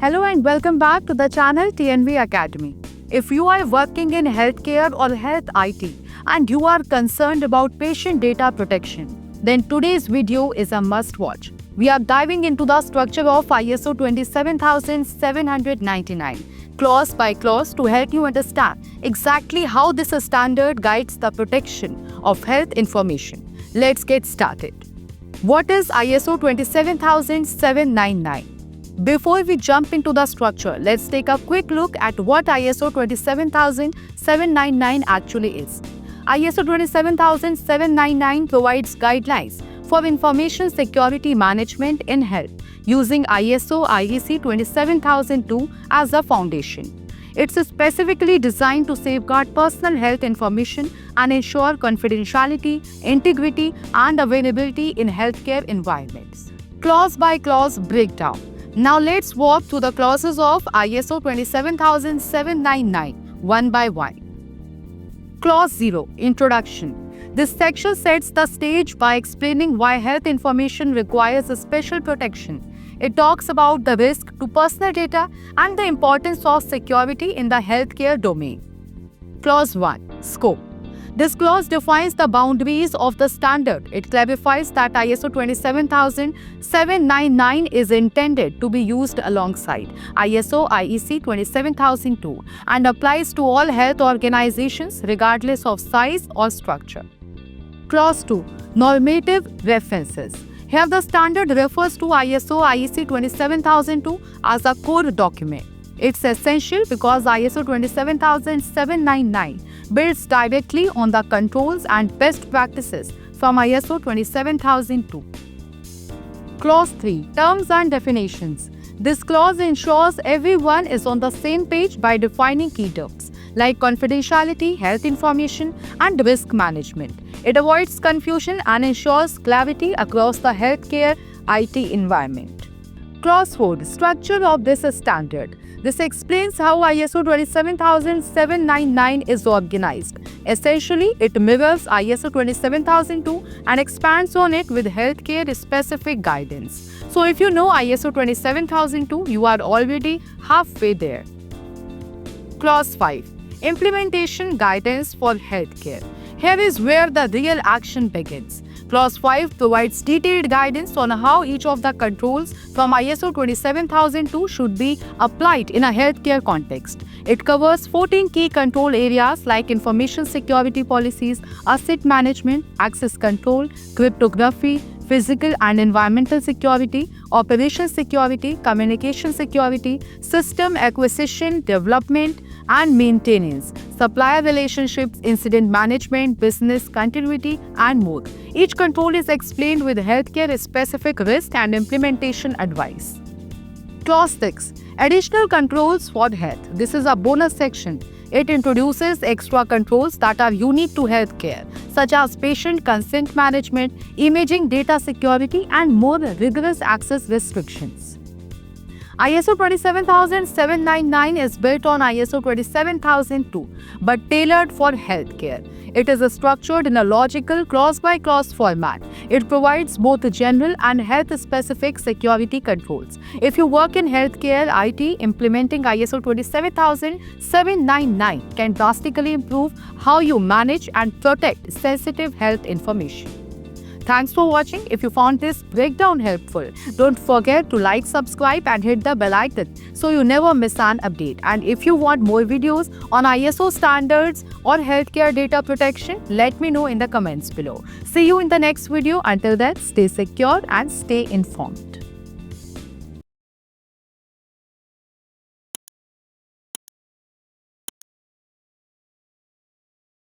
Hello and welcome back to the channel TNV Academy. If you are working in healthcare or health IT and you are concerned about patient data protection, then today's video is a must watch. We are diving into the structure of ISO 27799, clause by clause, to help you understand exactly how this standard guides the protection of health information. Let's get started. What is ISO 27799? Before we jump into the structure, let's take a quick look at what ISO 27799 actually is. ISO 27799 provides guidelines for information security management in health using ISO IEC 27002 as a foundation. It's specifically designed to safeguard personal health information and ensure confidentiality, integrity, and availability in healthcare environments. Clause by clause breakdown. Now let's walk through the clauses of ISO 27799 one by one. Clause 0. Introduction. This section sets the stage by explaining why health information requires a special protection. It talks about the risk to personal data and the importance of security in the healthcare domain. Clause 1. Scope. This clause defines the boundaries of the standard. It clarifies that ISO 27799 is intended to be used alongside ISO IEC 27002 and applies to all health organizations regardless of size or structure. Clause 2. Normative references. Here the standard refers to ISO IEC 27002 as a core document. It's essential because ISO 27799 builds directly on the controls and best practices from ISO 27002. Clause 3. Terms and definitions. This clause ensures everyone is on the same page by defining key terms like confidentiality, health information, and risk management. It avoids confusion and ensures clarity across the healthcare IT environment. Clause 4. Structure of this standard. This explains how ISO 27799 is organized. Essentially, it mirrors ISO 27002 and expands on it with healthcare-specific guidance. So if you know ISO 27002, you are already halfway there. Clause 5. Implementation guidance for healthcare. Here is where the real action begins. Clause 5 provides detailed guidance on how each of the controls from ISO 27002 should be applied in a healthcare context. It covers 14 key control areas like information security policies, asset management, access control, cryptography, physical and environmental security, operation security, communication security, system acquisition, development and maintenance, supplier relationships, incident management, business continuity, and more. Each control is explained with healthcare-specific risk and implementation advice. Clause 6. Additional controls for health. This is a bonus section. It introduces extra controls that are unique to healthcare, such as patient consent management, imaging data security, and more rigorous access restrictions. ISO 27799 is built on ISO 27002 but tailored for healthcare. It is structured in a logical clause-by-clause format. It provides both general and health-specific security controls. If you work in healthcare IT, implementing ISO 27799 can drastically improve how you manage and protect sensitive health information. Thanks for watching. If you found this breakdown helpful, don't forget to like, subscribe and hit the bell icon so you never miss an update. And if you want more videos on ISO standards or healthcare data protection, let me know in the comments below. See you in the next video. Until then, stay secure and stay informed.